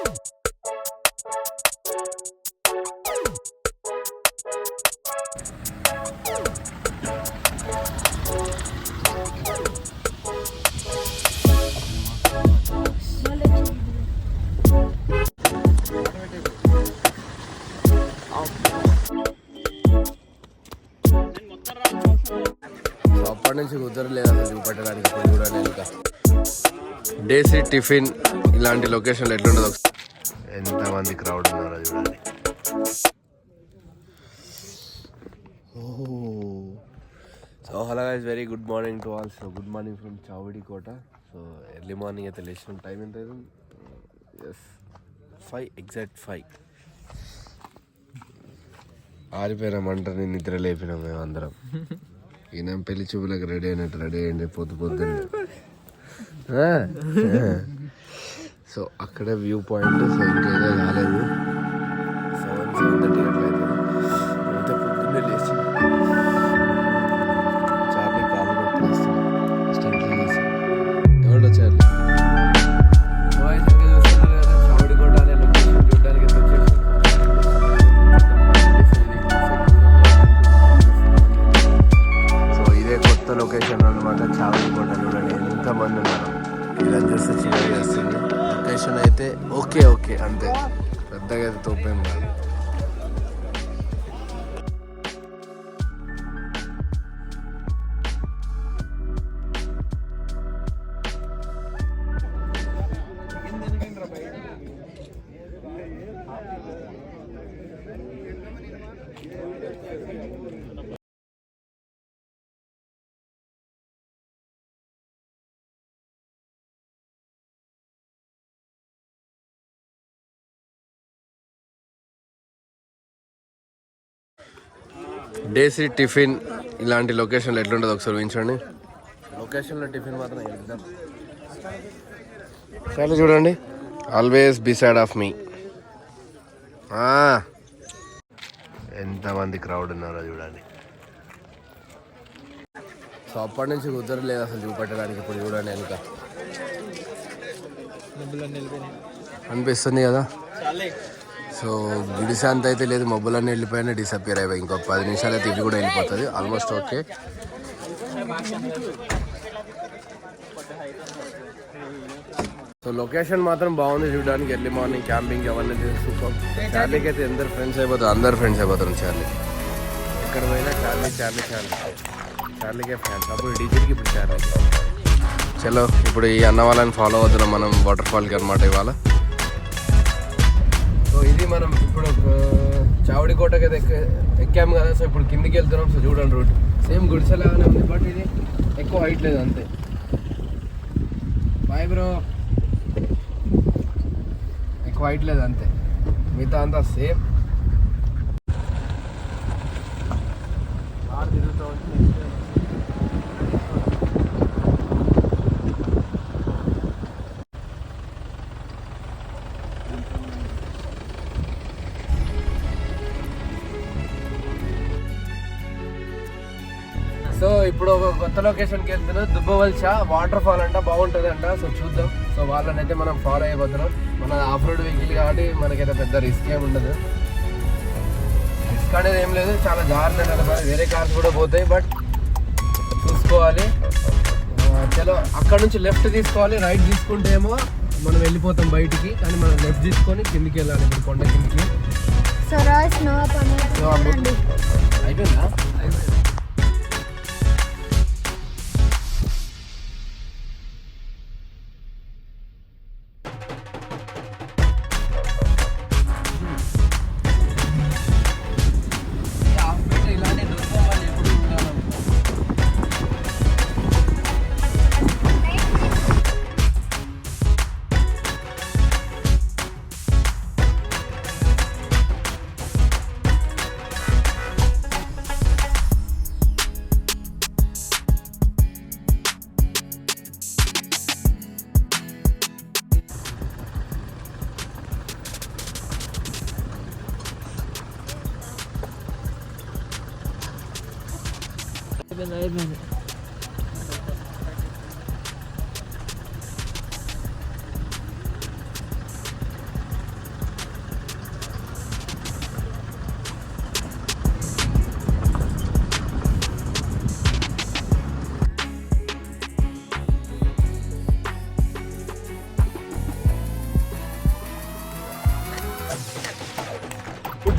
అప్పటి నుంచి కుదరలేదు అసలు చూపెట్టడానికి. ఇప్పుడు చూడండి ఇంకా డేసీ టిఫిన్ ఇలాంటి లొకేషన్లు ఎట్లుంటుందో ఎంతమంది క్రౌడ్ ఉన్నారో చూడండి. So hello guys, very good morning to all. So good morning from Chavadi Kota. So early morning అయితే లేచిన టైం ఎంత అవుతుంది? Yes 5, exact 5. ఆరిపోయిన మంటని నిద్ర లేపినాం మేము అందరం. ఈయన పెళ్లి చూపులకు రెడీ అయినట్టు రెడీ అయ్యండి పొద్దున్నే. సో అక్కడే వ్యూ పాయింట్. సో ఇంకేదో రాలేదు. 7:30 అట్లయితే పొద్దున్నే లేచి చార్లీ కాలు పెట్టేస్తున్నాం. స్టెంట్లు చేసి ఎవడో చార్లీ వాయిస్ ఇంకా చూస్తున్నారు కదా. చావడి కోట అనే లొకేషన్ చూడడానికి ఎంత వచ్చేసి కొత్త లొకేషన్ అనమాట చావడి కోట. చూడండి ఎంతమంది ఉన్నారు. ఇలా చూస్తే చిన్నగా చేస్తుంది. లొకేషన్ అయితే ఓకే అంతే, పెద్దగా అయితే తోపేం కాదు. డేసీ టిఫిన్ ఇలాంటి లొకేషన్లో ఎట్లుంటుందో ఒకసారి ఊహించండి. లొకేషన్లో టిఫిన్ మాత్రం వెళ్దాం. చాలా చూడండి, ఆల్వేస్ బిసైడ్ ఆఫ్ మీ. ఎంతమంది క్రౌడ్ ఉన్నారో చూడండి. సో అప్పటి నుంచి కుదరలేదు అసలు చూపెట్టడానికి. ఇప్పుడు చూడండి వెనుక అనిపిస్తుంది కదా. సో గుడిశాంత అయితే లేదు, మబ్బులన్నీ వెళ్ళిపోయినా డిసప్పియర్ అయిపోయి. ఇంకో 10 నిమిషాలు అయితే ఇది కూడా వెళ్ళిపోతుంది. Almost okay. సో లొకేషన్ మాత్రం బాగుంది చూడడానికి. ఎర్లీ మార్నింగ్ క్యాంపింగ్ అవన్నీ సూపర్. చార్లీకి అయితే అందరు ఫ్రెండ్స్ అయిపోతారు. చార్లీ ఎక్కడ పోయినా చార్లీకే ఫ్యాన్స్. అప్పుడు డీజేకి ఇప్పుడు చార్లీ. చలో ఇప్పుడు ఈ అన్న వాళ్ళని ఫాలో అవుతున్నాం మనం వాటర్ ఫాల్కి అనమాట ఇవాళ. సో ఇది మనం ఇప్పుడు చావడి కోటకి అయితే ఎక్కాము కదా. సో ఇప్పుడు కిందికి వెళ్తున్నాం. సో చూడండి రూట్ సేమ్ గుడిసెలాగానే ఉంది, బట్ ఇది ఎక్కువ హైట్ లేదు అంతే. Bye bro. ఎక్కువ హైట్ లేదు అంతే, మిగతా అంతా సేమ్. సో ఇప్పుడు ఒక కొత్త లొకేషన్కి వెళ్తున్నాం. దుబ్బవల్చా వాటర్ ఫాల్ అంట, బాగుంటుంది అంట. సో చూద్దాం. సో వాళ్ళని అయితే మనం ఫాలో అయిపోతున్నాం. మన ఆఫ్ రోడ్ వెహికల్ కాబట్టి మనకైతే పెద్ద రిస్క్ ఏమి ఉండదు. రిస్క్ అనేది ఏం లేదు, చాలా జాగ్రత్త నడపాలి. వేరే కార్స్ కూడా పోతాయి, బట్ చూసుకోవాలి. చలో అక్కడ నుంచి లెఫ్ట్ తీసుకోవాలి. రైట్ తీసుకుంటే ఏమో మనం వెళ్ళిపోతాం బయటికి, కానీ మనం లెఫ్ట్ తీసుకొని కిందికి వెళ్ళాలి. ఇప్పుడు కొండ కిందికి. అయిపోయిందా?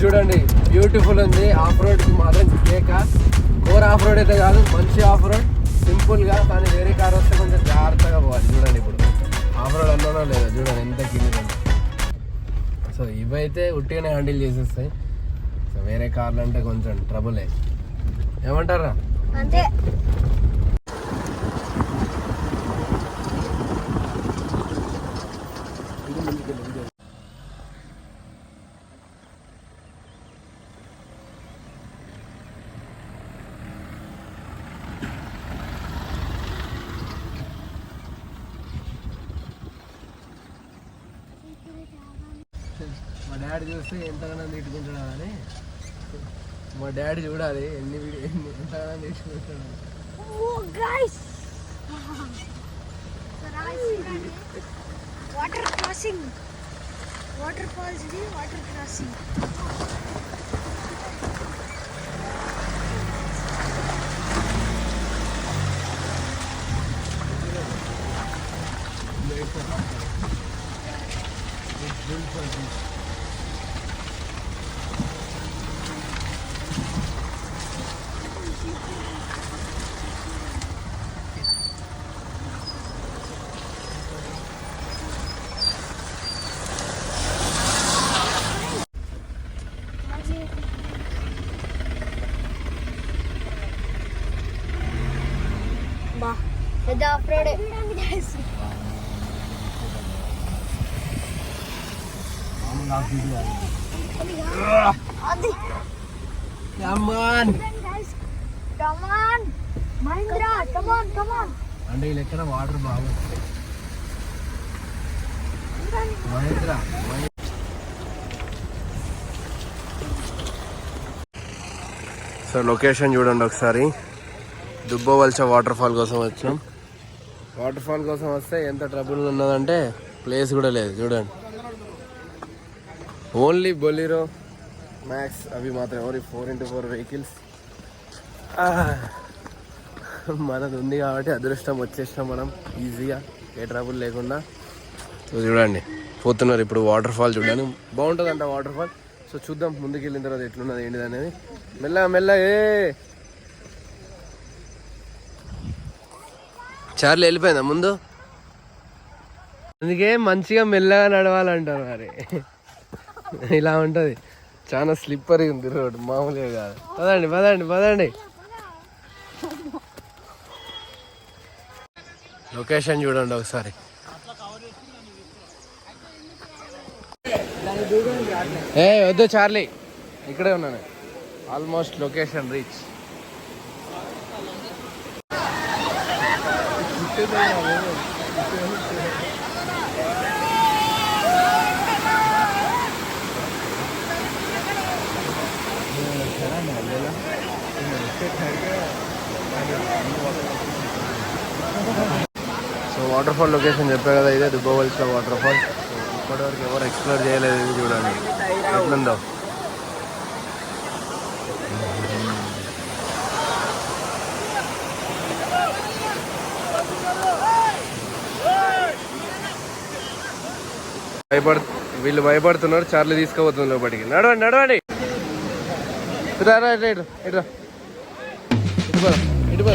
చూడండి బ్యూటిఫుల్ ఉంది. ఆఫ్ రోడ్ కి మాత్రం కేక. కోర్ ఆఫ్ రోడ్ అయితే కాదు, మంచి ఆఫ్ రోడ్, సింపుల్ గా. కానీ వేరే కార్ వస్తే కొంచెం జాగ్రత్తగా పోవాలి. చూడండి ఇప్పుడు ఆఫ్ రోడ్ అన్నానో లేదా, చూడండి ఎంత కింద. సో ఇవైతే ఉట్టిగానే హ్యాండిల్ చేసేస్తాయి. సో వేరే కార్లు అంటే కొంచెం ట్రబులే, ఏమంటారా? అంతే. మా డాడీ చూస్తే ఎంతగానో తిట్టుకుంటాడు అని, మా డాడీ చూడాలి ఎంతగానో తిట్టుకుంటాడు. వాటర్ క్రాసింగ్, వాటర్ ఫాల్స్ ఇది, వాటర్ క్రాసింగ్. బా పెద్ద ఆఫ్ రోడ్. అంటే వీళ్ళు ఎక్కడ వాటర్ బాగుంది. మహేంద్ర సో లొకేషన్ చూడండి ఒకసారి. దుబ్బవల్చ వాటర్ ఫాల్ కోసం వచ్చాం. వాటర్ ఫాల్ కోసం వస్తే ఎంత ట్రబుల్ ఉన్నదంటే ప్లేస్ కూడా లేదు. చూడండి ఓన్లీ బొలీరో మ్యాక్స్ అవి మాత్రం, ఓన్లీ 4x4 వెహికల్స్. మనది ఉంది కాబట్టి అదృష్టం, వచ్చేసినాం మనం ఈజీగా, ఏ ట్రబుల్ లేకుండా. సో చూడండి పోతున్నారు ఇప్పుడు వాటర్ ఫాల్ చూడండి. బాగుంటుందంట వాటర్ ఫాల్. సో చూద్దాం ముందుకు వెళ్ళిన తర్వాత ఎట్లున్నది ఏంటిది అనేది. మెల్లగా మెల్లగా. చార్లీ వెళ్ళిపోయిందా ముందు? అందుకే మంచిగా మెల్లగా నడవాలంటారు. మరి ఇలా ఉంటుంది. చాలా స్లిప్పరీ ఉంది రోడ్, మామూలుగా కాదు. పదండి పదండి పదండి. లొకేషన్ చూడండి ఒకసారి. వద్దు చార్లీ, ఇక్కడే ఉన్నాను. Almost location reach. So water fall location చెప్పా కదా, ఇదే దుబ్బవల్చ వాటర్ ఫాల్. ఇప్పటివరకు ఎవరు ఎక్స్ప్లోర్ చేయలేదు. ఇది చూడండి ఎట్లుందో. వీళ్ళు భయపడుతున్నారు. చార్లీ తీసుకుపోతుంది లోపలికి. నడవండి నడవండి. ఇటు ఇటు ఇటు ఇటు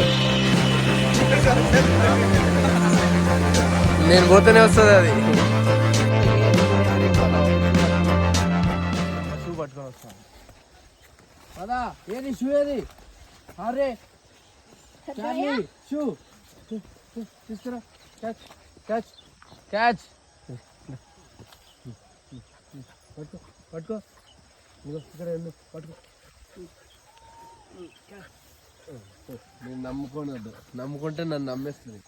నేను పోతేనే వస్తుంది అది. షూ పట్టుకొని వస్తాను కదా. ఏది షూ ఏది? అరే చార్లీ షూ తీసుకురా. Catch catch catch. పట్టుకో పట్టుకో. ఇక్కడ పట్టుకో. నేను నమ్ముకోనద్దు, నమ్ముకుంటే నన్ను నమ్మేస్తుంది.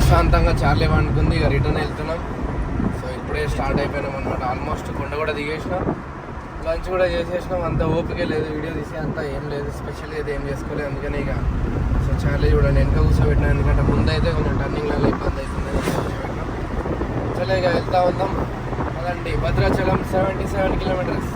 ప్రశాంతంగా చార్లీ వండుకుంది. ఇక రిటర్న్ వెళ్తున్నాం. సో ఇప్పుడే స్టార్ట్ అయిపోయినాం అనమాట. ఆల్మోస్ట్ కొండ కూడా దిగేసినాం, లంచ్ కూడా చేసేసినాం. అంత ఓపిక లేదు వీడియో తీసే అంత ఏం లేదు, స్పెషల్గా అయితే ఏం చేసుకోలేదు. అందుకని ఇక సో చార్లీ చూడండి వెనక కూర్చోబెట్టినా, ఎందుకంటే ముందైతే కొంచెం టర్నింగ్లలో ఇబ్బంది అవుతుంది. కూర్చోబెట్టినాం. చలో ఇక వెళ్తా ఉందాం. అదండి భద్రాచలం 77 కిలోమీటర్స్.